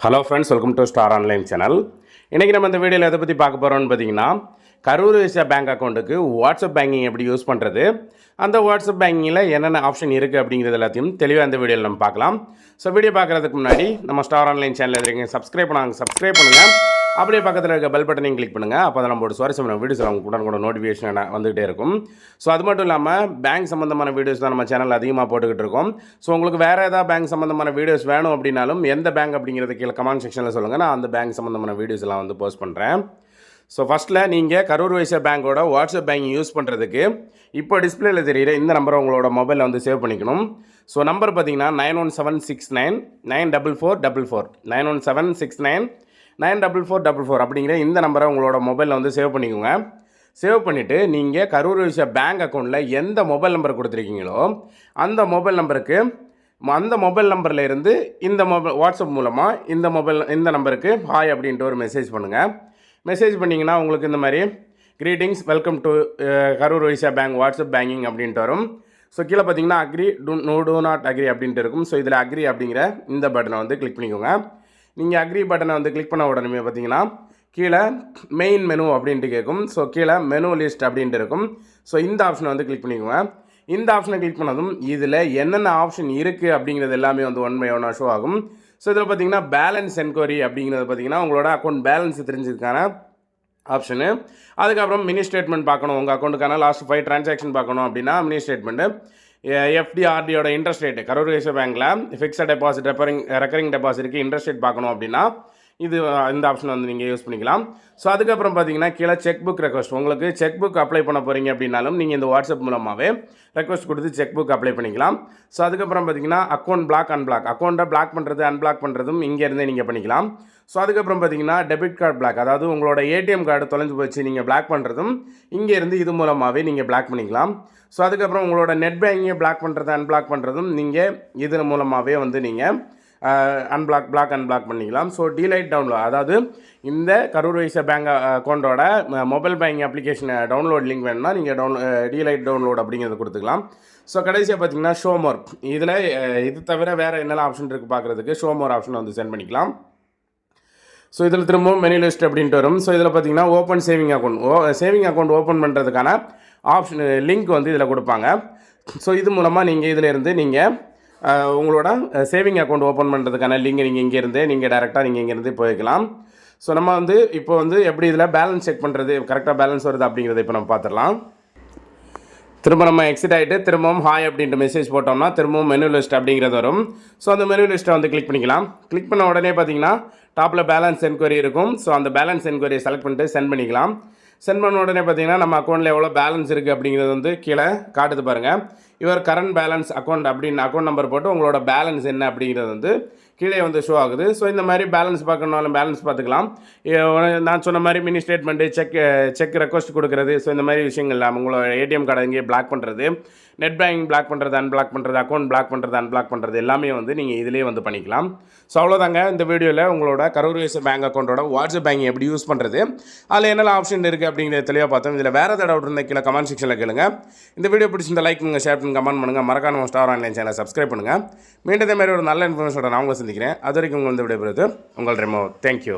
Hello friends, welcome to star online channel. இன்றைக்கி நம்ம இந்த வீடியோவில் எதை பற்றி பார்க்க போகிறோம்னு பார்த்தீங்கன்னா, கரூர் விஸ்யா பேங்க் அக்கௌண்ட்டுக்கு வாட்ஸ்அப் பேங்கிங் எப்படி யூஸ் பண்ணுறது, அந்த வாட்ஸ்அப் பேங்கிங்கில் என்னென்ன ஆப்ஷன் இருக்குது அப்படிங்கிறது எல்லாத்தையும் தெளிவாக இந்த வீடியோவில் நம்ம பார்க்கலாம். ஸோ வீடியோ பார்க்குறதுக்கு முன்னாடி நம்ம ஸ்டார் ஆன்லைன் சேனல் இருக்கீங்க சப்ஸ்கிரைப் பண்ணுங்கள். அப்படியே பக்கத்தில் இருக்க பெல் பட்டனையும் கிளிக் பண்ணுங்கள். அப்போ தான் நம்மளோட சுவாரஸ்யமான வீடியோஸ் அவங்க கூட நோட்டிஃபிகேஷன் வந்துகிட்டே இருக்கும். ஸோ அது மட்டும் இல்லாமல் பேங்க் சம்மந்தமான வீடியோஸ் தான் நம்ம சேனல் அதிகமாக போட்டுக்கிட்டு இருக்கோம். ஸோ உங்களுக்கு வேறு ஏதாவது பேங்க் சம்மந்தமான வீடியோஸ் வேணும் அப்படின்னாலும் எந்த பேங்க் அப்படிங்கிறது கீழே கமெண்ட் செக்ஷனில் சொல்லுங்கள். நான் அந்த பேங்க் சம்மந்தமான வீடியோஸ் எல்லாம் வந்து போஸ்ட் பண்ணுறேன். ஸோ ஃபஸ்ட்டில் நீங்கள் கரூர் வைஸ்யா பேங்கோட வாட்ஸ்அப் பேங்கிங் யூஸ் பண்ணுறதுக்கு இப்போ டிஸ்பிளேயில் தெரிகிற இந்த நம்பரை உங்களோட மொபைலில் வந்து சேவ் பண்ணிக்கணும். ஸோ நம்பர் பார்த்தீங்கன்னா 9176994444 9176994444 அப்படிங்கிற இந்த நம்பரை உங்களோட மொபைலில் வந்து சேவ் பண்ணிக்கோங்க. சேவ் பண்ணிவிட்டு நீங்கள் கரூர் வைஸ்யா பேங்க் அக்கௌண்ட்டில் எந்த மொபைல் நம்பர் கொடுத்துருக்கீங்களோ அந்த மொபைல் நம்பரில் இருந்து இந்த வாட்ஸ்அப் மூலமாக இந்த நம்பருக்கு ஹாய் அப்படின்ட்டு ஒரு மெசேஜ் பண்ணுங்கள். மெசேஜ் பண்ணிங்கன்னா உங்களுக்கு இந்த மாதிரி greetings welcome to Karur Vysya bank WhatsApp banking அப்படின்ட்டு வரும். ஸோ கீழே பார்த்தீங்கன்னா அக்ரி டூ நாட் அக்ரி அப்படின்ட்டு இருக்கும். ஸோ இதில் அக்ரி அப்படிங்கிற இந்த பட்டனை வந்து கிளிக் பண்ணிக்கோங்க. நீங்கள் அக்ரி பட்டனை வந்து கிளிக் பண்ண உடனே பார்த்தீங்கன்னா கீழே மெயின் மெனு அப்படின்ட்டு கேட்கும். ஸோ கீழே மெனு லிஸ்ட் அப்படின்ட்டு இருக்கும். ஸோ இந்த ஆப்ஷனை வந்து கிளிக் பண்ணிக்கோங்க. இந்த ஆப்ஷனை கிளிக் பண்ணதும் இதில் என்னென்ன ஆப்ஷன் இருக்குது அப்படிங்கிறது எல்லாமே வந்து ஒன் பை ஒன்னாக ஷோ ஆகும். ஸோ இதில் பார்த்தீங்கன்னா பேலன்ஸ் என்கொயரி அப்படிங்கிறது பார்த்தீங்கன்னா உங்களோட அக்கௌண்ட் பேலன்ஸ் தெரிஞ்சதுக்கான ஆப்ஷனு. அதுக்கப்புறம் மினி ஸ்டேட்மெண்ட் பார்க்கணும், உங்கள் அக்கௌண்ட்டுக்கான லாஸ்ட் 5 டிரான்சாக்ஷன் பார்க்கணும் அப்படின்னா மினி ஸ்டேட்மெண்ட்டு. எஃப்டிஆர்டியோட இன்ட்ரெஸ்ட் ரேட்டு கரூர் வைஸ்யா பேங்க்கில் ஃபிக்ஸட் டெபாசிட் ரெக்கரிங் டெபாசிட்க்கு இன்ட்ரெஸ்ட் ரேட் பார்க்கணும் அப்படின்னா இந்த ஆப்ஷன் வந்து நீங்கள் யூஸ் பண்ணிக்கலாம். ஸோ அதுக்கப்புறம் பார்த்தீங்கன்னா கீழே செக் புக் ரெக்வஸ்ட், உங்களுக்கு செக் புக் அப்ளை பண்ண போகிறீங்க அப்படின்னாலும் நீங்கள் இந்த வாட்ஸ்அப் மூலமாகவே ரெக்வஸ்ட் கொடுத்து செக் புக் அப்ளை பண்ணிக்கலாம். ஸோ அதுக்கப்புறம் பார்த்தீங்கன்னா அக்கௌண்ட் பிளாக் அன்பிளாக், அக்கௌண்ட்டை பிளாக் பண்ணுறது அன்பிளாக் பண்ணுறதும் இங்கேருந்தே நீங்கள் பண்ணிக்கலாம். ஸோ அதுக்கப்புறம் பார்த்தீங்கன்னா டெபிட் கார்டு பிளாக், அதாவது உங்களோட ஏடிஎம் கார்டு தொலைஞ்சு போச்சு நீங்கள் பிளாக் பண்ணுறதும் இங்கேருந்து இது மூலமாகவே நீங்கள் பிளாக் பண்ணிக்கலாம். ஸோ அதுக்கப்புறம் உங்களோட நெட் பேங்கிங்கை பிளாக் பண்ணுறது அன்பிளாக் பண்ணுறதும் நீங்கள் இதன் மூலமாகவே வந்து நீங்கள் அன்பிளாக் பண்ணிக்கலாம். ஸோ டீலைட் டவுன்லோட், அதாவது இந்த கரூர் வைஸ்யா பேங்க் அக்கௌண்ட்டோட mobile banking application download link வேணும்னா நீங்கள் டீலைட் டவுன்லோட் அப்படிங்கிறத கொடுத்துக்கலாம். ஸோ கடைசியாக பார்த்தீங்கன்னா ஷோ மோர், இதில் இது தவிர வேறு என்னெல்லாம் ஆப்ஷன் இருக்குது பார்க்குறதுக்கு ஷோ மோர் ஆப்ஷன் வந்து சென்ட் பண்ணிக்கலாம். ஸோ இதில் திரும்பவும் மெனு லிஸ்ட் அப்படின்ட்டு வரும். ஸோ இதில் பார்த்தீங்கன்னா ஓப்பன் சேவிங் அக்கௌண்ட் ஓப்பன் பண்ணுறதுக்கான ஆப்ஷன் லிங்க் வந்து இதில் கொடுப்பாங்க. ஸோ இது மூலமாக நீங்கள் உங்களோட சேவிங் அக்கௌண்ட் ஓப்பன் பண்ணுறதுக்கான லிங்க் நீங்கள் இங்கேருந்து டேரெக்டாக இங்கேருந்து போய்க்கலாம். ஸோ நம்ம வந்து இப்போ வந்து எப்படி இதில் பேலன்ஸ் செக் பண்ணுறது, கரெக்டாக பேலன்ஸ் வருது அப்படிங்கிறத இப்போ நம்ம பார்த்துடலாம். திரும்ப நம்ம எக்ஸிட் ஆகிட்டு திரும்பவும் ஹாய் அப்படின்ட்டு மெசேஜ் போட்டோம்னா திரும்பவும் மெனு லிஸ்ட் அப்படிங்கிறது வரும். ஸோ அந்த மெனு லிஸ்ட்டை வந்து கிளிக் பண்ணிக்கலாம். கிளிக் பண்ண உடனே பார்த்தீங்கன்னா டாப்பில் பேலன்ஸ் என்கொயரி இருக்கும். ஸோ அந்த பேலன்ஸ் என்கொயரியை செலக்ட் பண்ணிட்டு சென்ட் பண்ணிக்கலாம். சென்ட் பண்ண உடனே பார்த்தீங்கன்னா நம்ம அக்கௌண்ட்டில் எவ்வளோ பேலன்ஸ் இருக்குது அப்படிங்கிறது வந்து கீழே காட்டுது பாருங்கள். யுவர் கரண்ட் பேலன்ஸ் அக்கௌண்ட் அப்படின்னு அக்கௌண்ட் நம்பர் போட்டு உங்களோட பேலன்ஸ் என்ன அப்படிங்கிறது வந்து கீழே வந்து ஷோ ஆகுது. ஸோ இந்த மாதிரி பேலன்ஸ் பார்க்கணுன்னாலும் பேலன்ஸ் பார்த்துக்கலாம். நான் சொன்ன மாதிரி மினி ஸ்டேட்மெண்ட்டு செக் ரெக்வஸ்ட் கொடுக்குறது, ஸோ இந்த மாதிரி விஷயங்கள் உங்களோட ஏடிஎம் கார்டை இங்கே பிளாக் பண்ணுறது, நெட் பேங்கிங் பிளாக் பண்ணுறது அன்பிளாக் பண்ணுறது, அக்கௌண்ட் பிளாக் பண்ணுறது அன்பிளாக் பண்ணுறது எல்லாமே வந்து நீங்கள் இதிலே வந்து பண்ணிக்கலாம். ஸோ அவ்வளோதாங்க இந்த வீடியோவில் உங்களோட கரூர் வைஸ்யா பேங்க் அக்கௌண்ட்டோட வாட்ஸ்அப் பேங்கிங் எப்படி யூஸ் பண்ணுறது, அதில் என்னெல்லாம் ஆப்ஷன் இருக்குது அப்படிங்கிறத தெளிவாக பார்த்தோம். இதில் வேறு ஏதாவது டவுட் இருந்தால் கீழே கமெண்ட் செக்ஷனில் கேளுங்க. இந்த வீடியோ பிடிச்சிருந்த லைக் பண்ணுங்கள், ஷேர் பண்ணுங்கள், கமெண்ட் பண்ணுங்கள். மறக்காம ஸ்டார் ஆன்லைன் சேனலை சப்ஸ்கிரைப் பண்ணுங்கள். மீண்டும் இதே மாதிரி ஒரு நல்ல இன்ஃபர்மேஷனோட நான் உங்களை சந்திக்கிறேன். அது வரைக்கும் உங்கள் இந்த விடைபெறுவது உங்கள் ரெமோ. தேங்க்யூ.